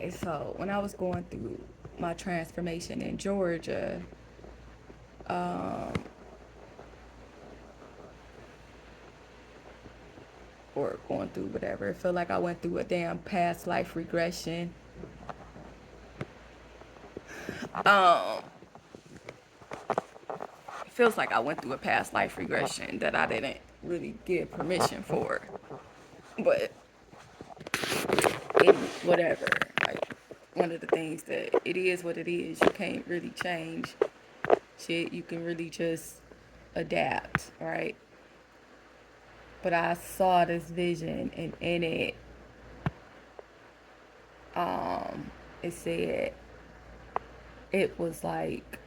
Okay, so when I was going through my transformation in Georgia, um, or going through whatever, it felt like I went through a damn past life regression. Um, it feels like I went through a past life regression that I didn't really give permission for. But whatever, like one of the things that it is what it is. You can't really change shit. You can really just adapt, right? But I saw this vision, and in it, um, it said it was like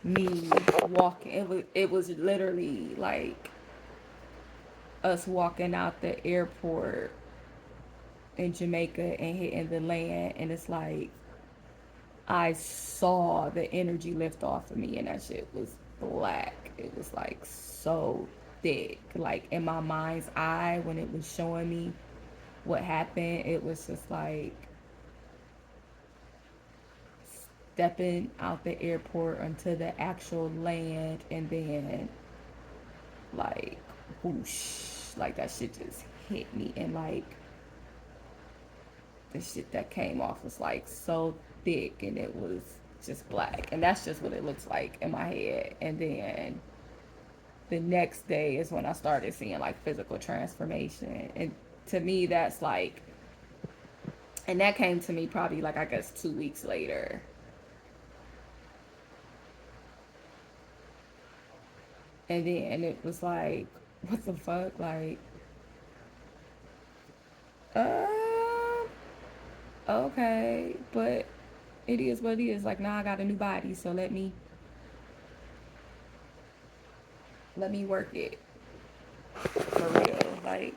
me walking. It was literally like us walking out the airport in Jamaica and hitting the land, and it's like I saw the energy lift off of me, and that shit was black. It was like so thick. Like in my mind's eye, when it was showing me what happened, it was just like stepping out the airport onto the actual land, and then like whoosh, like that shit just hit me, and like the shit that came off was like so thick, and it was just black, and that's just what it looks like in my head. And then the next day is when I started seeing like physical transformation, and to me that's like, and that came to me probably like I guess 2 weeks later. And then it was like, what the fuck? Like, uh, okay, but it is what it is. Like now I got a new body, so let me work it for real. Like,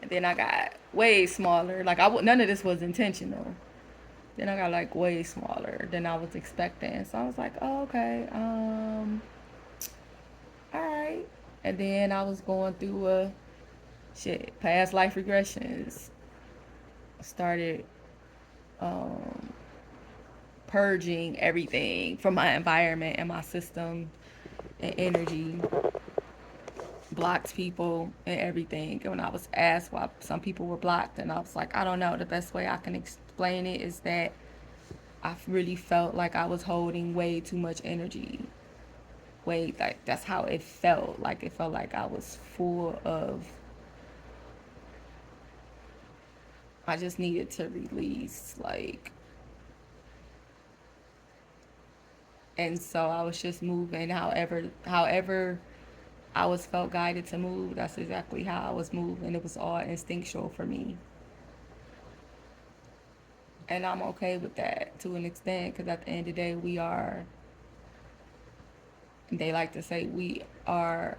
and then I got way smaller. Like none of this was intentional. Then I got like way smaller than I was expecting. So I was like, oh, okay, all right. And then I was going through past life regressions. Started um purging everything from my environment and my system and energy, blocked people and everything. And when I was asked why some people were blocked, and I was like, I don't know. The best way I can explain it is that I really felt like I was holding way too much energy. Way, like that's how it felt. Like it felt like I was full of, I just needed to release, like, and so I was just moving however I was felt guided to move. That's exactly how I was moving. It was all instinctual for me. And I'm okay with that to an extent, because at the end of the day, they like to say, we are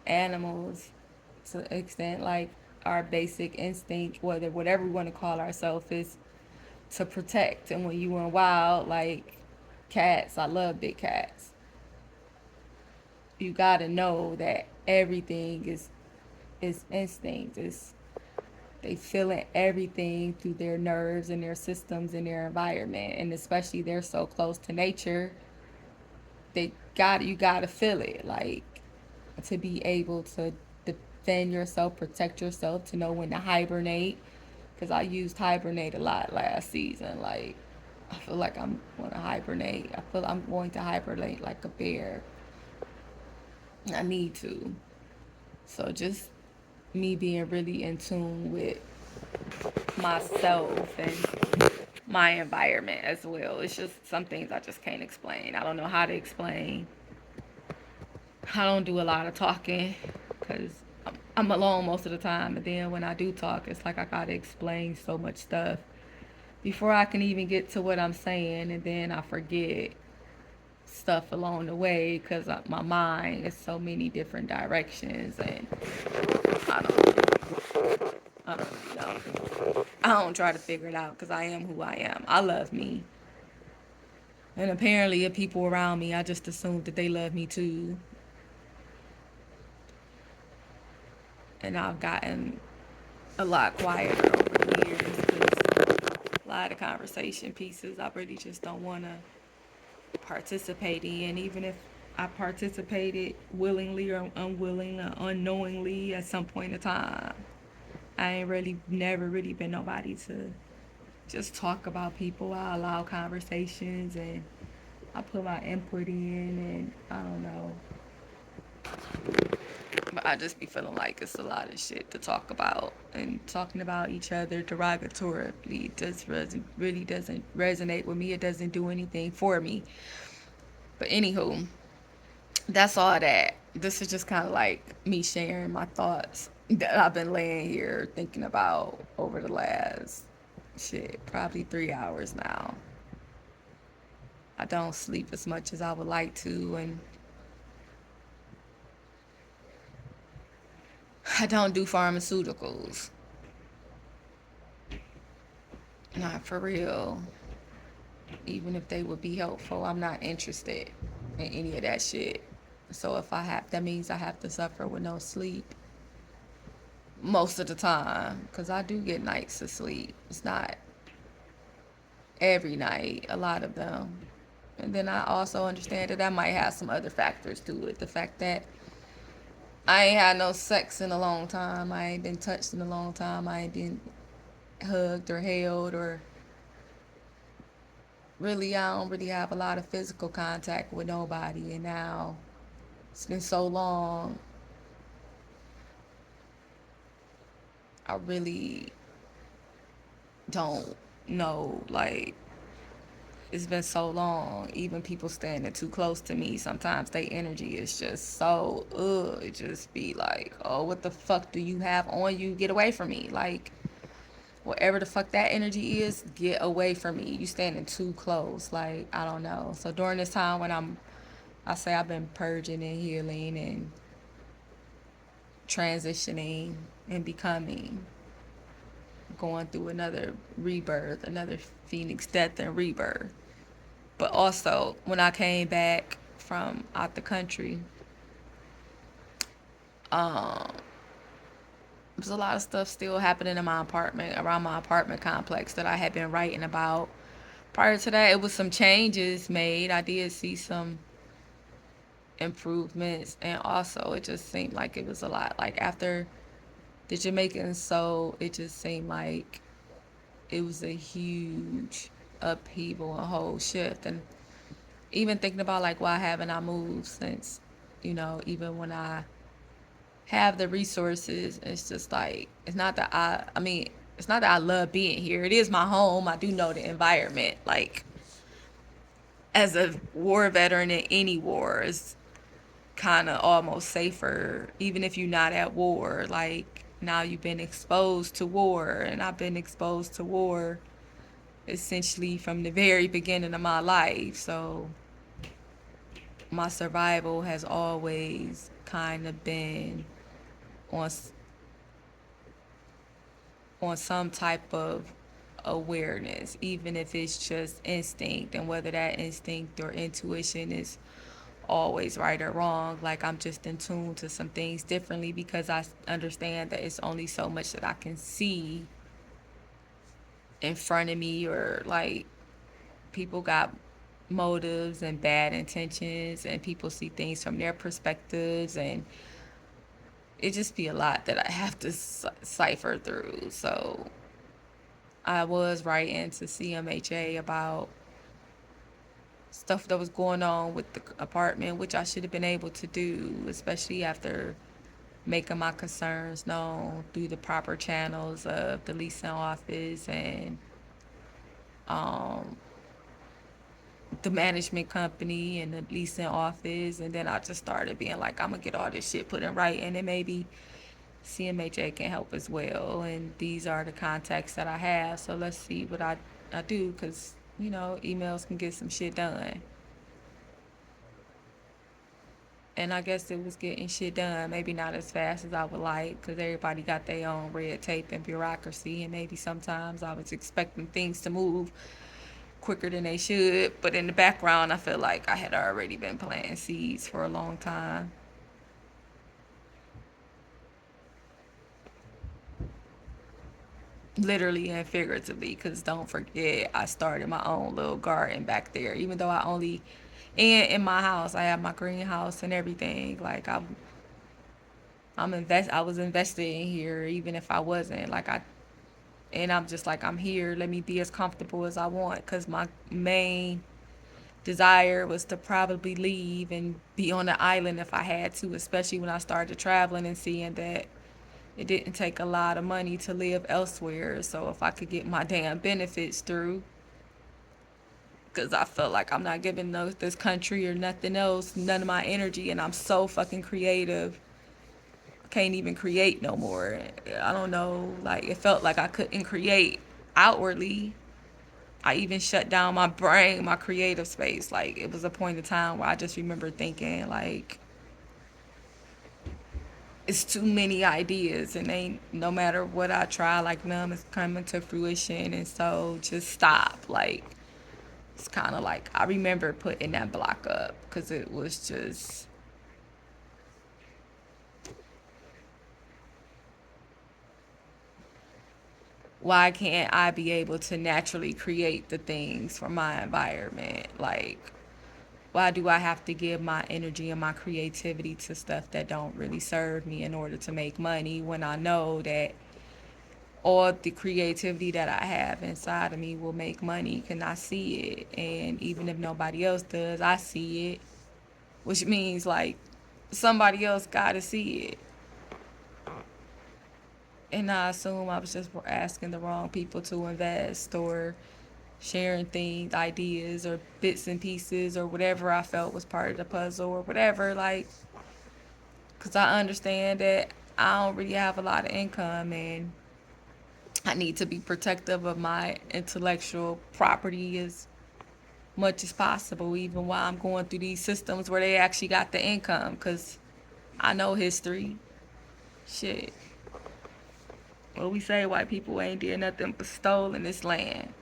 animals to an extent. Like our basic instinct, whatever we want to call ourselves, is to protect. And when you were wild, like cats, I love big cats. You gotta know that everything is instinct. Is they feeling everything through their nerves and their systems and their environment, and especially they're so close to nature. You gotta feel it, like, to be able to defend yourself, protect yourself, to know when to hibernate. Because I used hibernate a lot last season. Like, I feel like I'm going to hibernate. I feel I'm going to hibernate like a bear. I need to. So just me being really in tune with myself and my environment as well. It's just some things I just can't explain. I don't know how to explain. I don't do a lot of talking because I'm alone most of the time. And then when I do talk, it's like I gotta explain so much stuff before I can even get to what I'm saying. And then I forget stuff along the way because my mind is so many different directions. And I I don't really know. I don't try to figure it out because I am who I am. I love me. And apparently, if people around me, I just assume that they love me too. And I've gotten a lot quieter over the years because a lot of conversation pieces I really just don't want to participate in. Even if I participated willingly or unwillingly or unknowingly at some point in time, I ain't really never really been nobody to just talk about people. I allow conversations and I put my input in, and I don't know. But I just be feeling like it's a lot of shit to talk about, and talking about each other derogatorily just really doesn't resonate with me. It doesn't do anything for me. But anywho, that's all that. This is just kind of like me sharing my thoughts that I've been laying here thinking about over the last shit, probably 3 hours now. I don't sleep as much as I would like to, and I don't do pharmaceuticals. Not for real. Even if they would be helpful, I'm not interested in any of that shit. So if I have, that means I have to suffer with no sleep most of the time, because I do get nights of sleep. It's not every night, a lot of them. And then I also understand that might have some other factors to it. The fact that I ain't had no sex in a long time. I ain't been touched in a long time. I ain't been hugged or held, or really, I don't really have a lot of physical contact with nobody. And now it's been so long, I really don't know. Like, it's been so long. Even people standing too close to me, sometimes their energy is just so, it just be like, oh, what the fuck do you have on you? Get away from me. Like, whatever the fuck that energy is, get away from me. You standing too close. Like, I don't know. So during this time when I say I've been purging and healing and transitioning and becoming, going through another rebirth, another phoenix death and rebirth. But also, when I came back from out the country, um, there's a lot of stuff still happening in my apartment, around my apartment complex that I had been writing about. Prior to that, it was some changes made. I did see some improvements, and also it just seemed like it was a lot. Like after the Jamaicans, so it just seemed like it was a huge upheaval, a whole shift. And even thinking about like why haven't I moved since, even when I have the resources, it's just like it's not that I mean, it's not that I love being here. It is my home. I do know the environment. Like as a war veteran in any war is kind of almost safer, even if you're not at war. Like now you've been exposed to war, and I've been exposed to war essentially from the very beginning of my life. So my survival has always kind of been on on some type of awareness, even if it's just instinct, and whether that instinct or intuition is always right or wrong. Like I'm just in tune to some things differently because I understand that it's only so much that I can see in front of me, or like people got motives and bad intentions, and people see things from their perspectives, and it just be a lot that I have to cipher through. So I was writing to CMHA about stuff that was going on with the apartment, which I should have been able to do, especially after making my concerns known through the proper channels of the leasing office and um, the management company and the leasing office. And then I just started being like, I'm gonna get all this shit put in writing, and maybe CMHA can help as well. And these are the contacts that I have. So let's see what I do, because, emails can get some shit done. And I guess it was getting shit done, maybe not as fast as I would like, because everybody got their own red tape and bureaucracy, and maybe sometimes I was expecting things to move quicker than they should. But in the background, I feel like I had already been planting seeds for a long time. literally and figuratively, because don't forget I started my own little garden back there, even though I only, and in my house I have my greenhouse and everything. Like I was invested in here even if I wasn't. And I'm just like, I'm here, let me be as comfortable as I want, because my main desire was to probably leave and be on the island if I had to, especially when I started traveling and seeing that it didn't take a lot of money to live elsewhere. So if I could get my damn benefits through, because I felt like I'm not giving this country or nothing else none of my energy, and I'm so fucking creative. I can't even create no more. I don't know. Like, it felt like I couldn't create outwardly. I even shut down my brain, my creative space. Like, it was a point in time where I just remember thinking, like, it's too many ideas, and ain't, no matter what I try, like, none is coming to fruition. And so just stop. Like, it's kind of like, I remember putting that block up because it was just, why can't I be able to naturally create the things for my environment? Like, why do I have to give my energy and my creativity to stuff that don't really serve me in order to make money, when I know that all the creativity that I have inside of me will make money? Can I see it? And even if nobody else does, I see it, which means like somebody else got to see it. And I assume I was just asking the wrong people to invest, or sharing things, ideas, or bits and pieces, or whatever I felt was part of the puzzle, or whatever. Like, because I understand that I don't really have a lot of income, and I need to be protective of my intellectual property as much as possible, even while I'm going through these systems where they actually got the income, because I know history. Shit. What we say, white people ain't did nothing but stole in this land.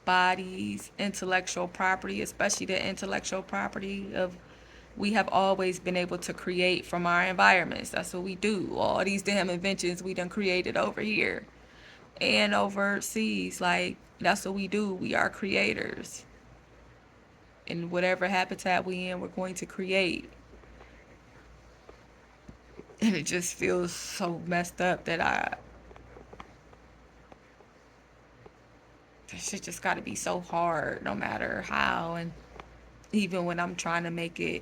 Bodies, intellectual property, especially the intellectual property of, we have always been able to create from our environments. That's what we do. All these damn inventions we done created over here and overseas. Like, that's what we do. We are creators. In whatever habitat we in, we're going to create. And it just feels so messed up that this shit just got to be so hard no matter how. And even when I'm trying to make it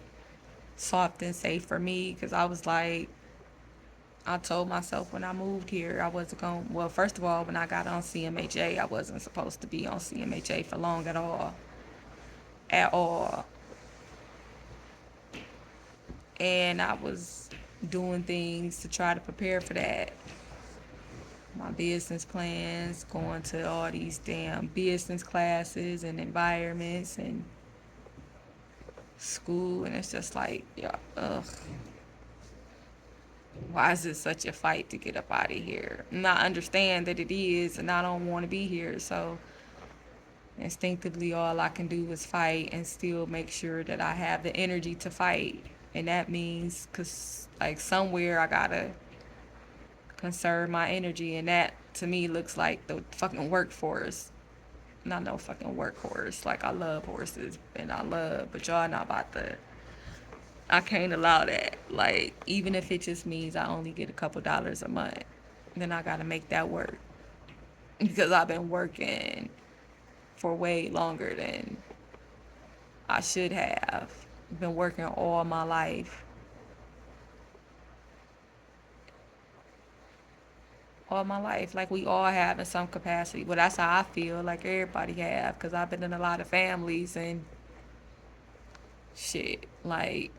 soft and safe for me, because I was like, I told myself when I moved here I wasn't going to, well, first of all, when I got on CMHA, I wasn't supposed to be on CMHA for long at all. At all. And I was doing things to try to prepare for that. My business plans, going to all these damn business classes and environments and school, and it's just like, yeah, ugh. Why is it such a fight to get up out of here? And I understand that it is, and I don't want to be here. So instinctively, all I can do is fight and still make sure that I have the energy to fight. And that means, because like somewhere I gotta conserve my energy, and that to me looks like the fucking workforce. Not no fucking workhorse. Like, I love horses and but y'all not about to. I can't allow that. Like, even if it just means I only get a couple dollars a month, then I gotta make that work, because I've been working for way longer than I should have. Been working all my life. All my life. Like, we all have in some capacity. But that's how I feel. Like, everybody have. Because I've been in a lot of families and shit. Like,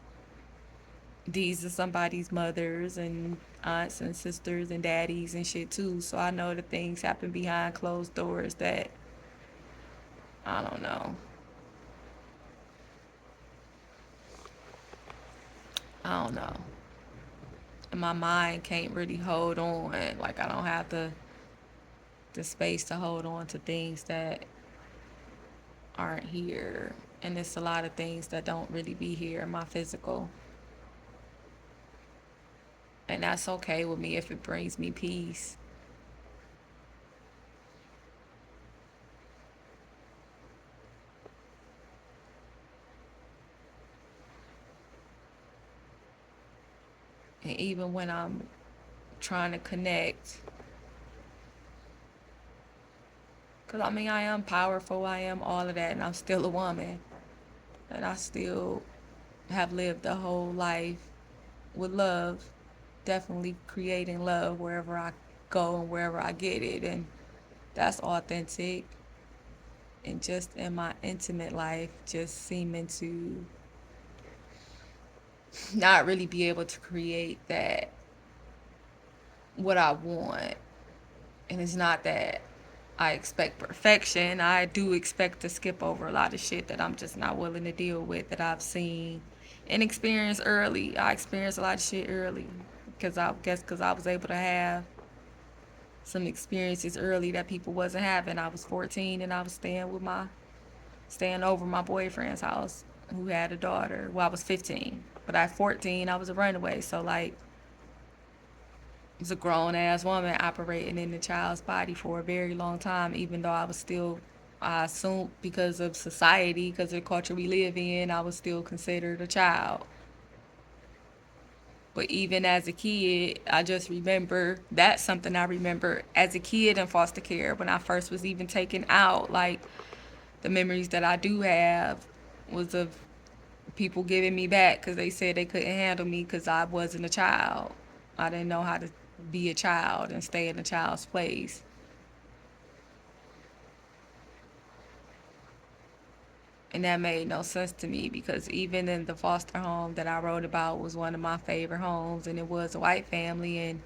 these are somebody's mothers and aunts and sisters and daddies and shit too. So I know that things happen behind closed doors that, I don't know. I don't know. And my mind can't really hold on. Like, I don't have the space to hold on to things that aren't here. And it's a lot of things that don't really be here in my physical. And that's okay with me if it brings me peace. And even when I'm trying to connect, because I mean, I am powerful, I am all of that, and I'm still a woman. And I still have lived a whole life with love, definitely creating love wherever I go and wherever I get it. And that's authentic. And just in my intimate life, just seeming to not really be able to create that, what I want. And it's not that I expect perfection. I do expect to skip over a lot of shit that I'm just not willing to deal with, that I've seen and experienced early. I experienced a lot of shit early because I guess because I was able to have some experiences early that people wasn't having. I was 14 and I was staying over my boyfriend's house who had a daughter. Well, I was 15, but at 14 I was a runaway. So like, was a grown ass woman operating in the child's body for a very long time, even though I was still, I assume because of society, because of the culture we live in, I was still considered a child. But even as a kid, I just remember, that's something I remember as a kid in foster care when I first was even taken out. Like, the memories that I do have was of people giving me back because they said they couldn't handle me because I wasn't a child. I didn't know how to be a child and stay in a child's place. And that made no sense to me because even in the foster home that I wrote about was one of my favorite homes, and it was a white family, and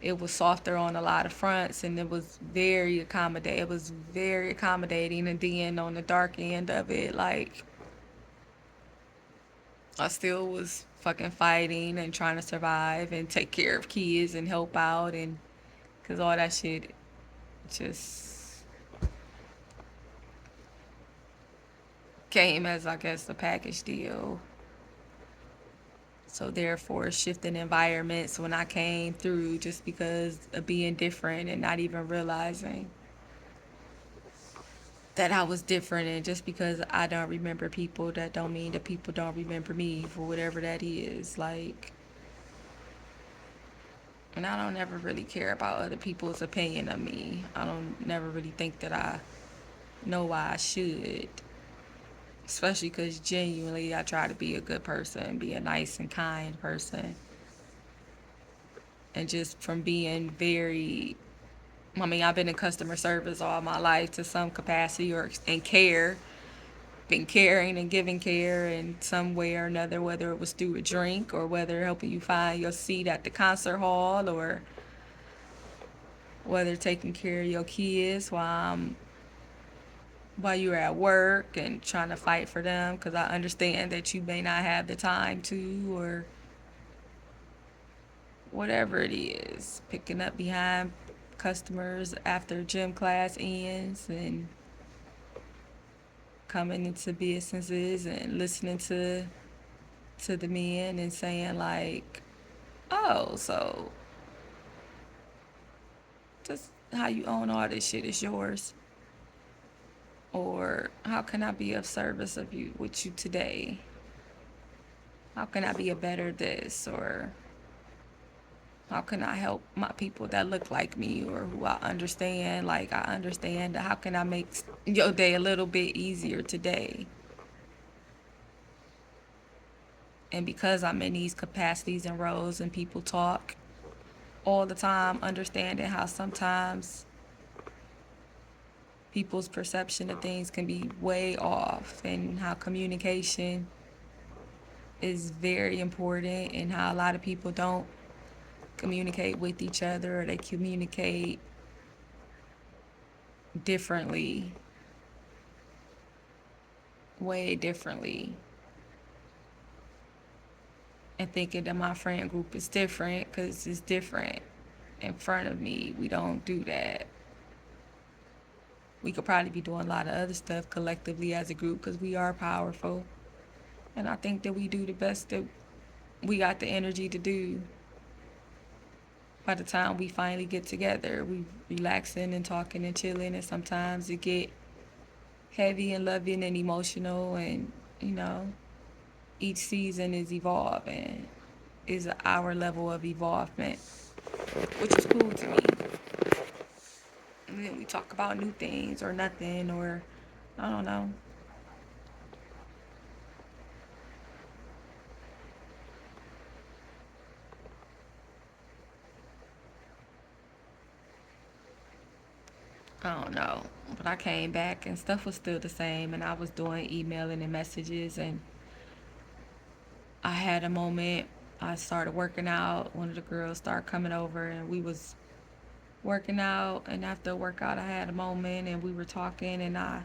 it was softer on a lot of fronts, and it was very accommodating. And then on the dark end of it, like, I still was fucking fighting and trying to survive and take care of kids and help out, and because all that shit just came as, I guess, a package deal. So therefore, shifting environments when I came through, just because of being different and not even realizing that I was different. And just because I don't remember people, that don't mean that people don't remember me for whatever that is. Like, and I don't ever really care about other people's opinion of me. I don't never really think that I know why I should. Especially because genuinely I try to be a good person, be a nice and kind person. And just from being very, I mean, I've been in customer service all my life to some capacity, or in care, been caring and giving care in some way or another, whether it was through a drink or whether helping you find your seat at the concert hall, or whether taking care of your kids while you're at work and trying to fight for them, because I understand that you may not have the time to, or whatever it is, picking up behind customers after gym class ends and coming into businesses and listening to the men and saying like, oh, so just how you own all this shit is yours, or how can I be of service of you with you today, how can I be a better this, or how can I help my people that look like me or who I understand, like I understand, how can I make your day a little bit easier today. And because I'm in these capacities and roles and people talk all the time, understanding how sometimes people's perception of things can be way off, and how communication is very important, and how a lot of people don't communicate with each other, or they communicate differently, way differently, and thinking that my friend group is different because it's different in front of me. We don't do that. We could probably be doing a lot of other stuff collectively as a group because we are powerful. And I think that we do the best that we got the energy to do. by the time we finally get together, we relaxing and talking and chilling, and sometimes it get heavy and loving and emotional, and you know, each season is evolving, is our level of evolvement, which is cool to me. And then we talk about new things or nothing, or I don't know. I don't know. But I came back and stuff was still the same, and I was doing emailing and messages, and I had a moment. I started working out. One of the girls started coming over, and we was working out, and after a workout I had a moment, and we were talking, and I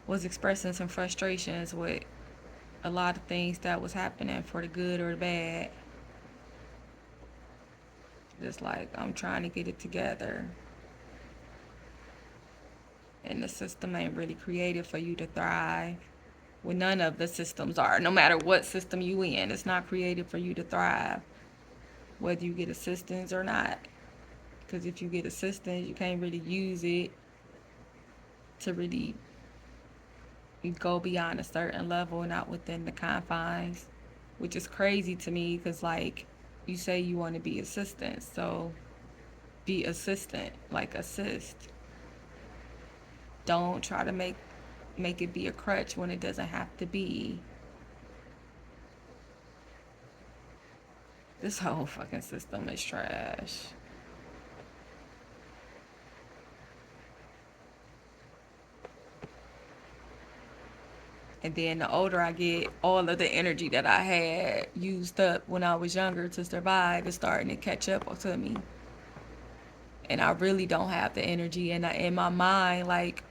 was expressing some frustrations with a lot of things that was happening, for the good or the bad. Just like I'm trying to get it together, and the system ain't really created for you to thrive. Well, none of the systems are. No matter what system you in, it's not created for you to thrive, whether you get assistance or not. Because if you get assistance, you can't really use it to really go beyond a certain level, not within the confines, which is crazy to me. Because like you say, you want to be assistant, so be assistant, like assist. Don't try to make it be a crutch when it doesn't have to be. This whole fucking system is trash. And then the older I get, all of the energy that I had used up when I was younger to survive is starting to catch up to me. And I really don't have the energy. And in my mind, like,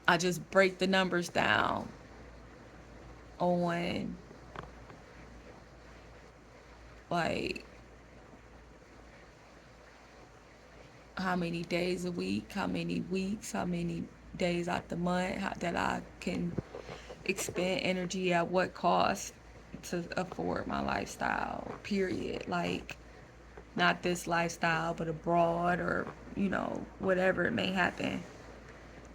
I just break the numbers down on, like, how many days a week, how many weeks, how many days out the month, that I can expend energy at what cost to afford my lifestyle, period. Like, not this lifestyle, but abroad, or, you know, whatever it may happen,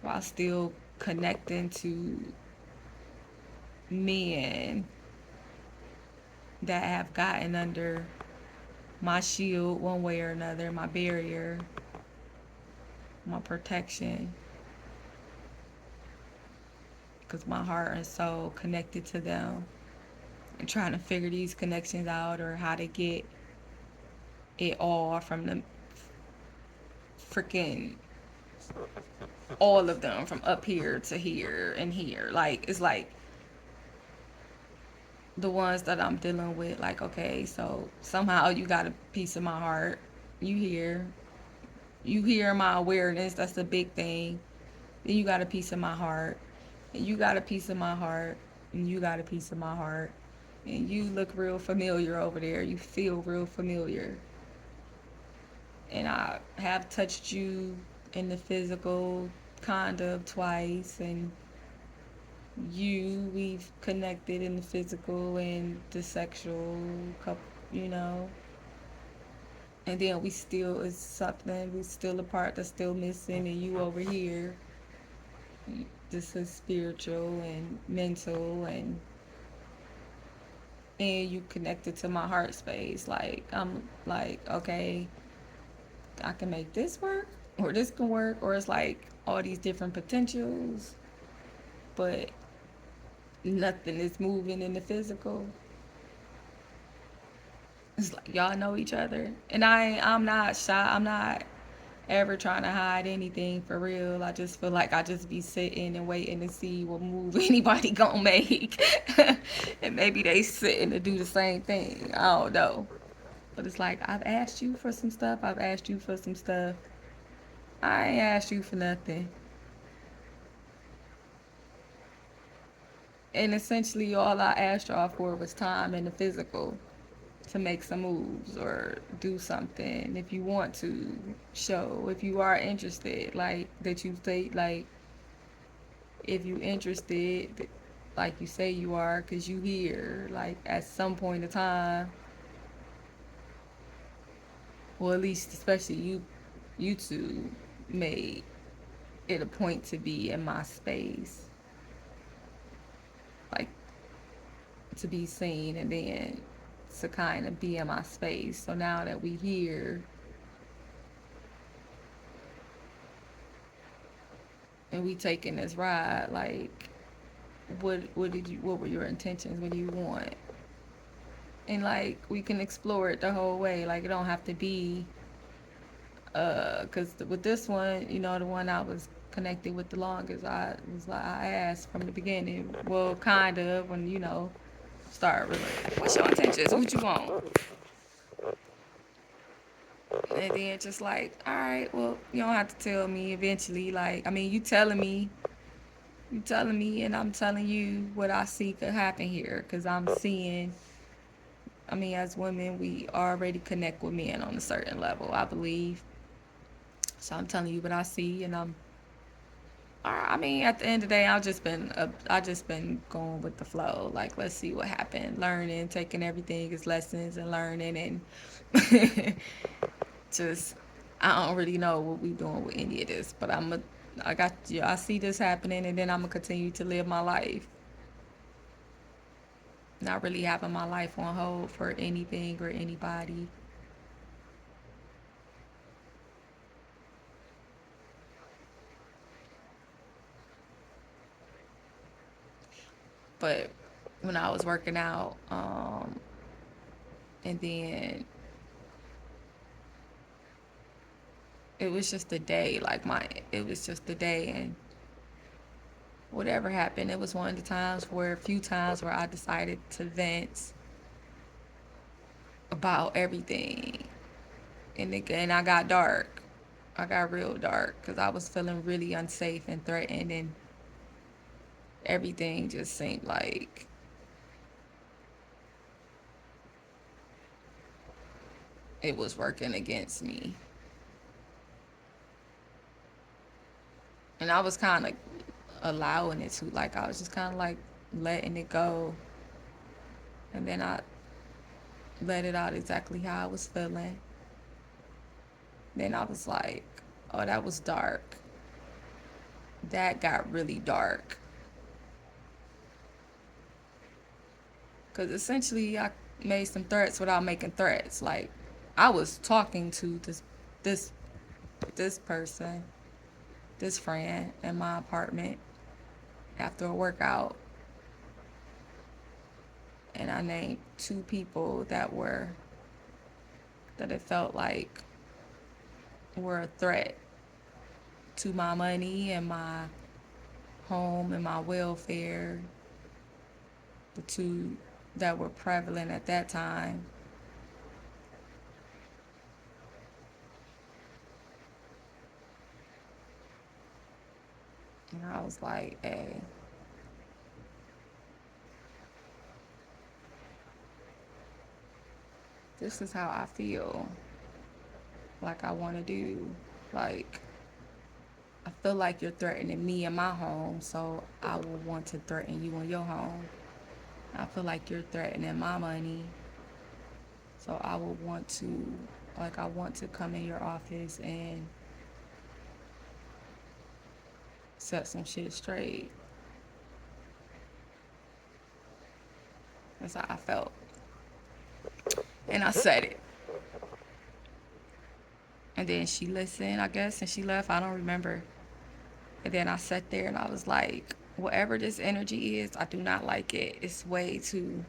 while still connecting to men that have gotten under my shield one way or another, my barrier, my protection, because my heart and soul connected to them, and trying to figure these connections out, or how to get it all from the freaking, all of them from up here to here and here. Like, it's like the ones that I'm dealing with, like, okay, so somehow you got a piece of my heart. You hear, you hear my awareness. That's the big thing. Then you got a piece of my heart, and you got a piece of my heart, and you got a piece of my heart, and you look real familiar over there. You feel real familiar, and I have touched you in the physical, kind of twice, and we've connected in the physical and the sexual, couple, you know. And then we still, is something, we still a part that's still missing, and you over here, this is spiritual and mental, and you connected to my heart space. Like, I'm like, okay, I can make this work, or this can work, or it's like all these different potentials, but nothing is moving in the physical. It's like y'all know each other, and I'm not shy. I'm not ever trying to hide anything, for real. I just feel like I just be sitting and waiting to see what move anybody gonna make, and maybe they sitting to do the same thing. I don't know, but it's like, I've asked you for some stuff. I've asked you for some stuff. I ain't asked you for nothing. And essentially, all I asked y'all for was time and the physical to make some moves or do something. If you want to show, if you are interested, like that you say, like, if you interested, like you say you are, because you here, like, at some point in time, well, at least especially you two made it a point to be in my space, like to be seen, and then to kind of be in my space. So now that we here and we taking this ride, like what were your intentions? What do you want? And like we can explore it the whole way. Like it don't have to be because with this one, you know, the one I was connected with the longest, I was like I asked from the beginning, well, kind of when you know start really, what's your intentions? What you want? And then just like, all right, well, you don't have to tell me eventually. Like, I mean, you telling me, and I'm telling you what I see could happen here, because I'm seeing. I mean, as women, we already connect with men on a certain level, I believe. So I'm telling you what I see, and I mean, at the end of the day, I just been going with the flow. Like, let's see what happened. Learning, taking everything as lessons, and learning, and just I don't really know what we doing with any of this, but I got you. I see this happening, and then I'm gonna continue to live my life, not really having my life on hold for anything or anybody. But when I was working out, and then it was just a day, like it was just a day, and whatever happened, it was one of the times where a few times where I decided to vent about everything, and I got dark. I got real dark because I was feeling really unsafe and threatened, and everything just seemed like it was working against me. And I was kind of allowing it to, like, I was just kind of like letting it go. And then I let it out exactly how I was feeling. Then I was like, oh, that was dark. That got really dark. Because essentially, I made some threats without making threats. Like, I was talking to this, this person, this friend in my apartment after a workout, and I named two people that it felt like were a threat to my money and my home and my welfare, the two that were prevalent at that time. And I was like, hey, this is how I feel like I want to do. Like, I feel like you're threatening me and my home, so I will want to threaten you and your home. I feel like you're threatening my money, so I will want to, like, I want to come in your office and set some shit straight. That's how I felt. And I said it. And then she listened, I guess, and she left. I don't remember. And then I sat there and I was like, whatever this energy is, I do not like it. It's way too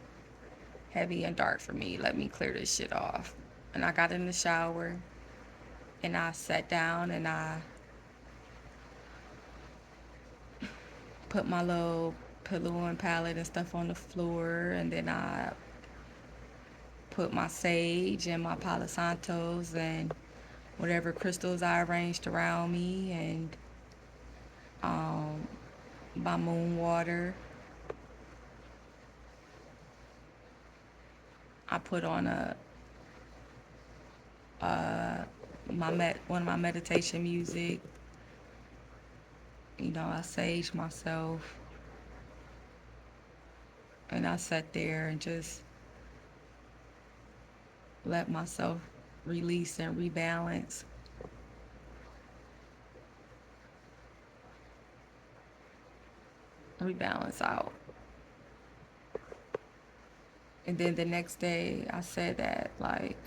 heavy and dark for me. Let me clear this shit off. And I got in the shower and I sat down and I put my little pillow and palette and stuff on the floor. And then I put my sage and my Palo Santos and whatever crystals I arranged around me, and um, my moon water. I put on uh, one of my meditation music. You know, I sage myself, and I sat there and just let myself release and rebalance out. And then the next day I said that, like,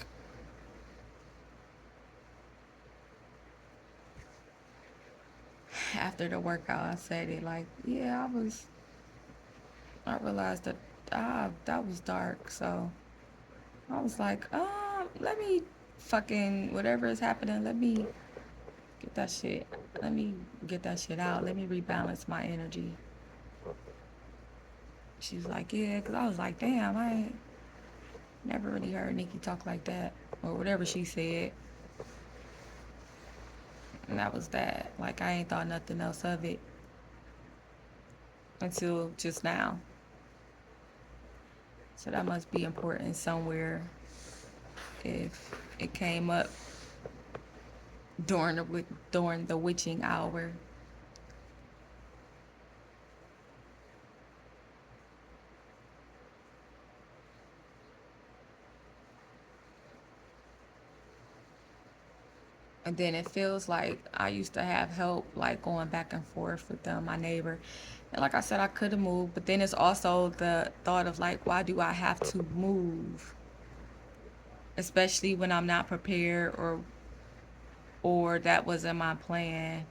after the workout I said it, like, yeah, I realized that that was dark. So I was like, let me fucking, whatever is happening, let me get that shit. Let me get that shit out. Let me rebalance my energy. She was like, yeah, because I was like, damn, I ain't never really heard Nikki talk like that. Or whatever she said. And that was that. Like, I ain't thought nothing else of it until just now. So that must be important somewhere if it came up during the witching hour. And then it feels like I used to have help, like going back and forth with them, my neighbor. And like I said, I could have moved, but then it's also the thought of like, why do I have to move? Especially when I'm not prepared, or that wasn't my plan.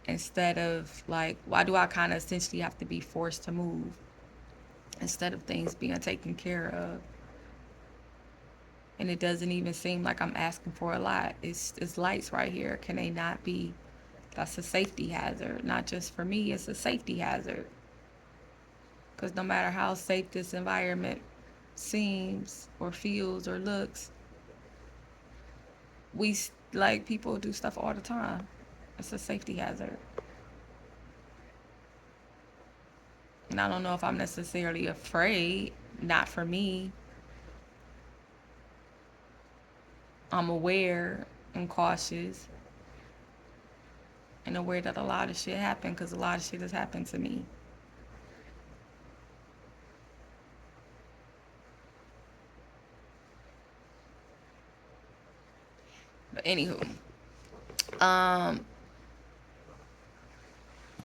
Instead of like, why do I kind of essentially have to be forced to move instead of things being taken care of? And it doesn't even seem like I'm asking for a lot. It's lights right here. Can they not be? That's a safety hazard. Not just for me, it's a safety hazard. Because no matter how safe this environment seems or feels or looks, we, like, people do stuff all the time. It's a safety hazard. And I don't know if I'm necessarily afraid. Not for me. I'm aware and cautious and aware that a lot of shit happened because a lot of shit has happened to me. But anywho,